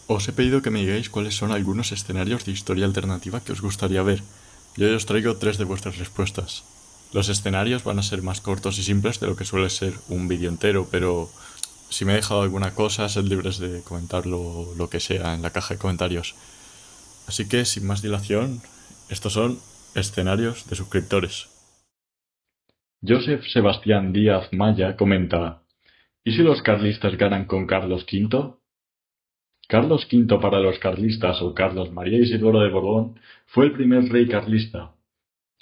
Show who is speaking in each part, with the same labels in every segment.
Speaker 1: Os he pedido que me digáis cuáles son algunos escenarios de historia alternativa que os gustaría ver. Yo os traigo tres de vuestras respuestas. Los escenarios van a ser más cortos y simples de lo que suele ser un vídeo entero, pero si me he dejado alguna cosa, sed libres de comentarlo lo que sea en la caja de comentarios. Así que, sin más dilación, estos son escenarios de suscriptores. Joseph Sebastián Díaz Maya comenta: ¿y si los carlistas ganan con Carlos V? Carlos V para los carlistas, o Carlos María Isidoro de Borbón, fue el primer rey carlista,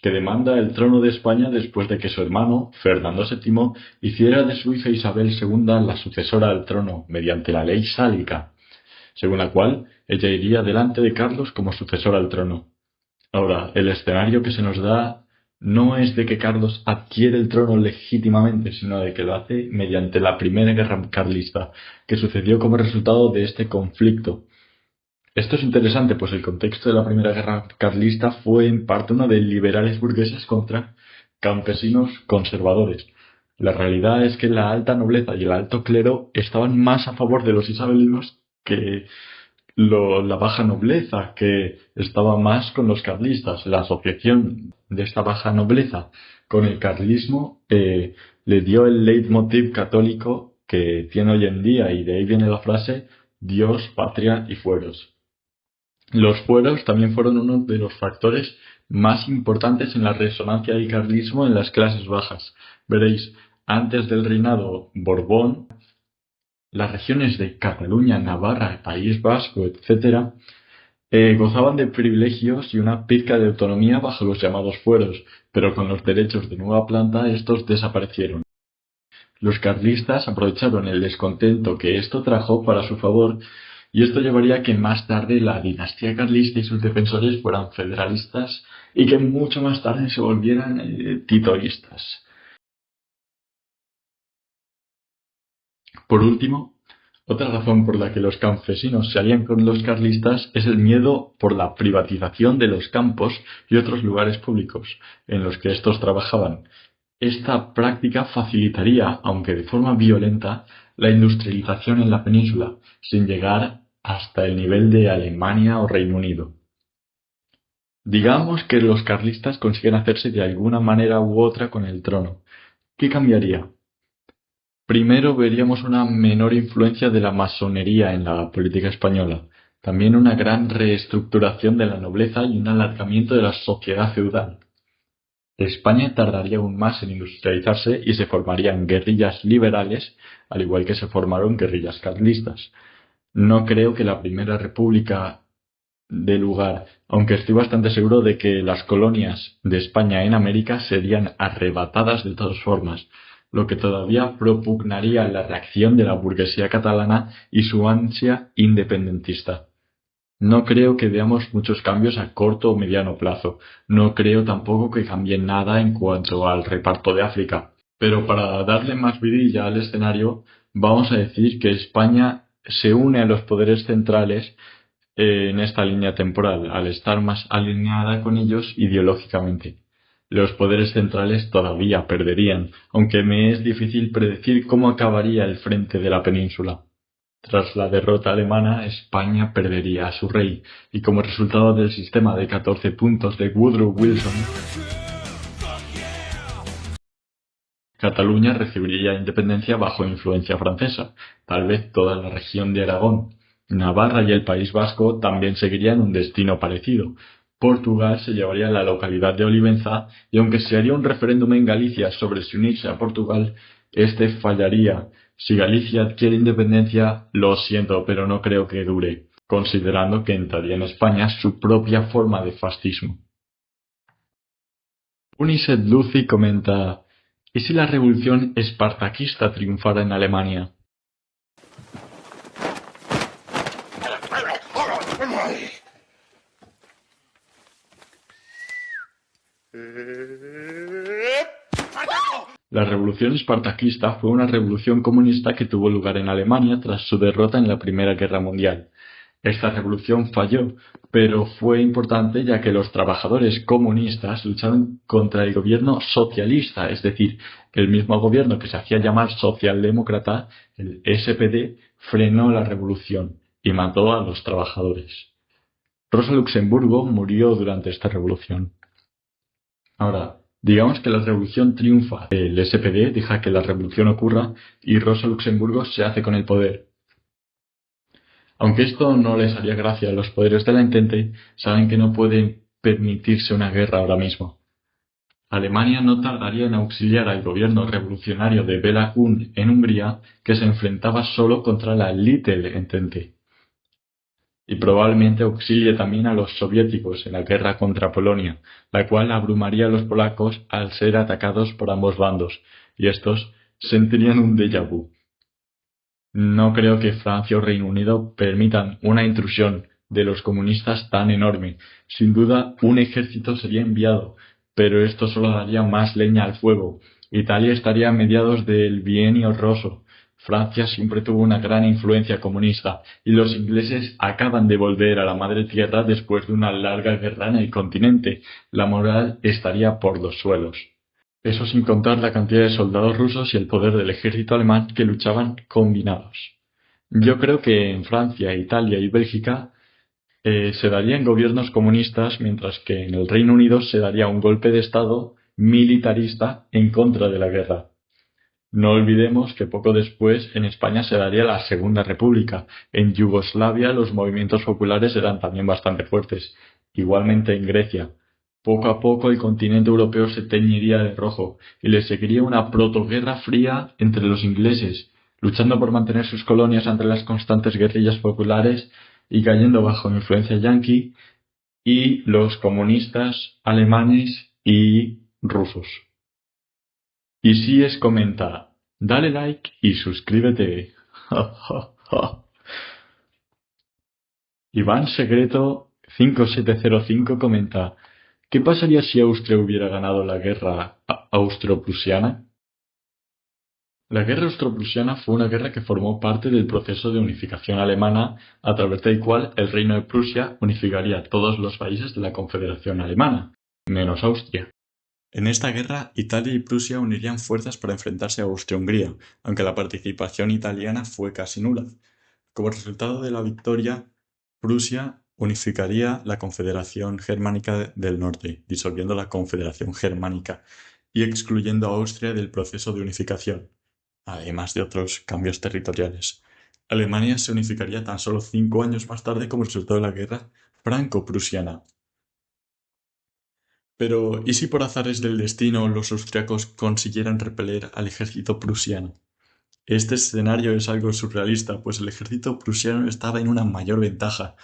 Speaker 1: que demanda el trono de España después de que su hermano, Fernando VII, hiciera de su hija Isabel II la sucesora al trono mediante la ley sálica, según la cual ella iría delante de Carlos como sucesora al trono. Ahora, el escenario que se nos da no es de que Carlos adquiere el trono legítimamente, sino de que lo hace mediante la Primera Guerra Carlista, que sucedió como resultado de este conflicto. Esto es interesante, pues el contexto de la Primera Guerra Carlista fue en parte uno de liberales burgueses contra campesinos conservadores. La realidad es que la alta nobleza y el alto clero estaban más a favor de los isabelinos que la baja nobleza, que estaba más con los carlistas. La asociación de esta baja nobleza con el carlismo le dio el leitmotiv católico que tiene hoy en día, y de ahí viene la frase Dios, patria y fueros. Los fueros también fueron uno de los factores más importantes en la resonancia del carlismo en las clases bajas. Veréis, antes del reinado Borbón, las regiones de Cataluña, Navarra, País Vasco, etc., gozaban de privilegios y una pizca de autonomía bajo los llamados fueros, pero con los derechos de nueva planta estos desaparecieron. Los carlistas aprovecharon el descontento que esto trajo para su favor, y esto llevaría a que más tarde la dinastía carlista y sus defensores fueran federalistas y que mucho más tarde se volvieran titoristas. Por último, otra razón por la que los campesinos se alían con los carlistas es el miedo por la privatización de los campos y otros lugares públicos en los que estos trabajaban. Esta práctica facilitaría, aunque de forma violenta, la industrialización en la península, sin llegar hasta el nivel de Alemania o Reino Unido. Digamos que los carlistas consiguen hacerse de alguna manera u otra con el trono. ¿Qué cambiaría? Primero veríamos una menor influencia de la masonería en la política española, también una gran reestructuración de la nobleza y un alargamiento de la sociedad feudal. España tardaría aún más en industrializarse y se formarían guerrillas liberales, al igual que se formaron guerrillas carlistas. No creo que la Primera República dé lugar, aunque estoy bastante seguro de que las colonias de España en América serían arrebatadas de todas formas, lo que todavía propugnaría la reacción de la burguesía catalana y su ansia independentista. No creo que veamos muchos cambios a corto o mediano plazo. No creo tampoco que cambie nada en cuanto al reparto de África. Pero para darle más vidilla al escenario, vamos a decir que España se une a los poderes centrales en esta línea temporal, al estar más alineada con ellos ideológicamente. Los poderes centrales todavía perderían, aunque me es difícil predecir cómo acabaría el frente de la península. Tras la derrota alemana, España perdería a su rey, y como resultado del sistema de 14 puntos de Woodrow Wilson, Cataluña recibiría independencia bajo influencia francesa, tal vez toda la región de Aragón. Navarra y el País Vasco también seguirían un destino parecido. Portugal se llevaría la localidad de Olivenza, y aunque se haría un referéndum en Galicia sobre si unirse a Portugal, este fallaría. Si Galicia adquiere independencia, lo siento, pero no creo que dure, considerando que entraría en España su propia forma de fascismo. Uniset Lucy comenta: ¿y si la revolución espartaquista triunfara en Alemania? La revolución espartaquista fue una revolución comunista que tuvo lugar en Alemania tras su derrota en la Primera Guerra Mundial. Esta revolución falló, pero fue importante ya que los trabajadores comunistas lucharon contra el gobierno socialista, es decir, el mismo gobierno que se hacía llamar socialdemócrata, el SPD, frenó la revolución. y mató a los trabajadores. Rosa Luxemburgo murió durante esta revolución. Ahora, digamos que la revolución triunfa, el SPD deja que la revolución ocurra y Rosa Luxemburgo se hace con el poder. Aunque esto no les haría gracia a los poderes de la Entente, saben que no pueden permitirse una guerra ahora mismo. Alemania no tardaría en auxiliar al gobierno revolucionario de Bela Kun en Hungría, que se enfrentaba solo contra la Little Entente. Y probablemente auxilie también a los soviéticos en la guerra contra Polonia, la cual abrumaría a los polacos al ser atacados por ambos bandos, y estos sentirían un déjà vu. No creo que Francia o Reino Unido permitan una intrusión de los comunistas tan enorme. Sin duda, un ejército sería enviado, pero esto solo daría más leña al fuego. Italia estaría a mediados del Bienio Rosso. Francia siempre tuvo una gran influencia comunista, y los ingleses acaban de volver a la madre tierra después de una larga guerra en el continente. La moral estaría por los suelos. Eso sin contar la cantidad de soldados rusos y el poder del ejército alemán que luchaban combinados. Yo creo que en Francia, Italia y Bélgica se darían gobiernos comunistas, mientras que en el Reino Unido se daría un golpe de Estado militarista en contra de la guerra. No olvidemos que poco después en España se daría la Segunda República. En Yugoslavia los movimientos populares eran también bastante fuertes. Igualmente en Grecia. Poco a poco el continente europeo se teñiría de rojo y le seguiría una protoguerra fría entre los ingleses, luchando por mantener sus colonias ante las constantes guerrillas populares y cayendo bajo influencia yanqui, y los comunistas alemanes y rusos. Y si es comenta, dale like y suscríbete. Iván Secreto 5705 comenta, ¿qué pasaría si Austria hubiera ganado la guerra austro-prusiana? La guerra austro-prusiana fue una guerra que formó parte del proceso de unificación alemana, a través del cual el Reino de Prusia unificaría todos los países de la Confederación Alemana, menos Austria. En esta guerra, Italia y Prusia unirían fuerzas para enfrentarse a Austria-Hungría, aunque la participación italiana fue casi nula. Como resultado de la victoria, Prusia unificaría la Confederación Germánica del Norte, disolviendo la Confederación Germánica y excluyendo a Austria del proceso de unificación, además de otros cambios territoriales. Alemania se unificaría tan solo 5 años más tarde como resultado de la guerra franco-prusiana. Pero, ¿y si por azares del destino los austriacos consiguieran repeler al ejército prusiano? Este escenario es algo surrealista, pues el ejército prusiano estaba en una mayor ventaja.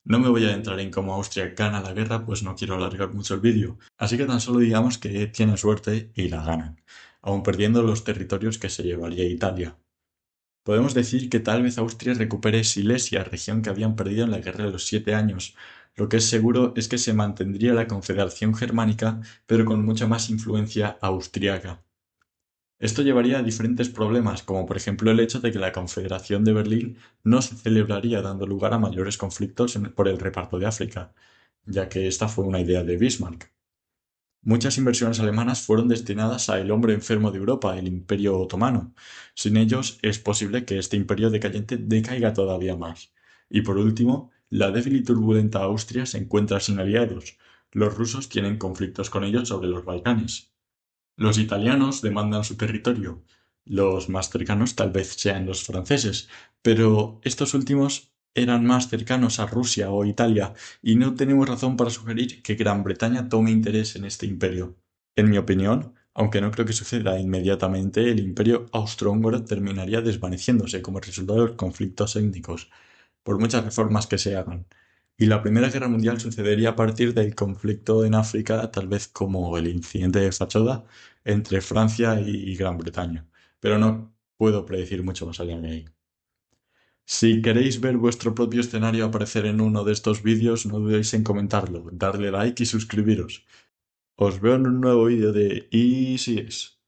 Speaker 1: No me voy a entrar en cómo Austria gana la guerra, pues no quiero alargar mucho el vídeo, así que tan solo digamos que tienen suerte y la ganan, aun perdiendo los territorios que se llevaría Italia. Podemos decir que tal vez Austria recupere Silesia, región que habían perdido en la Guerra de los 7 años. Lo que es seguro es que se mantendría la Confederación Germánica, pero con mucha más influencia austriaca. Esto llevaría a diferentes problemas, como por ejemplo el hecho de que la Confederación de Berlín no se celebraría, dando lugar a mayores conflictos por el reparto de África, ya que esta fue una idea de Bismarck. Muchas inversiones alemanas fueron destinadas a el hombre enfermo de Europa, el Imperio Otomano. Sin ellos, es posible que este imperio decayente decaiga todavía más. Y por último, la débil y turbulenta Austria se encuentra sin aliados. Los rusos tienen conflictos con ellos sobre los Balcanes. Los italianos demandan su territorio. Los más cercanos tal vez sean los franceses, pero estos últimos eran más cercanos a Rusia o Italia, y no tenemos razón para sugerir que Gran Bretaña tome interés en este imperio. En mi opinión, aunque no creo que suceda inmediatamente, el imperio austrohúngaro terminaría desvaneciéndose como resultado de los conflictos étnicos, por muchas reformas que se hagan. Y la Primera Guerra Mundial sucedería a partir del conflicto en África, tal vez como el incidente de Fachoda entre Francia y Gran Bretaña, pero no puedo predecir mucho más allá de ahí. Si queréis ver vuestro propio escenario aparecer en uno de estos vídeos, no dudéis en comentarlo, darle like y suscribiros. Os veo en un nuevo vídeo de Y si es.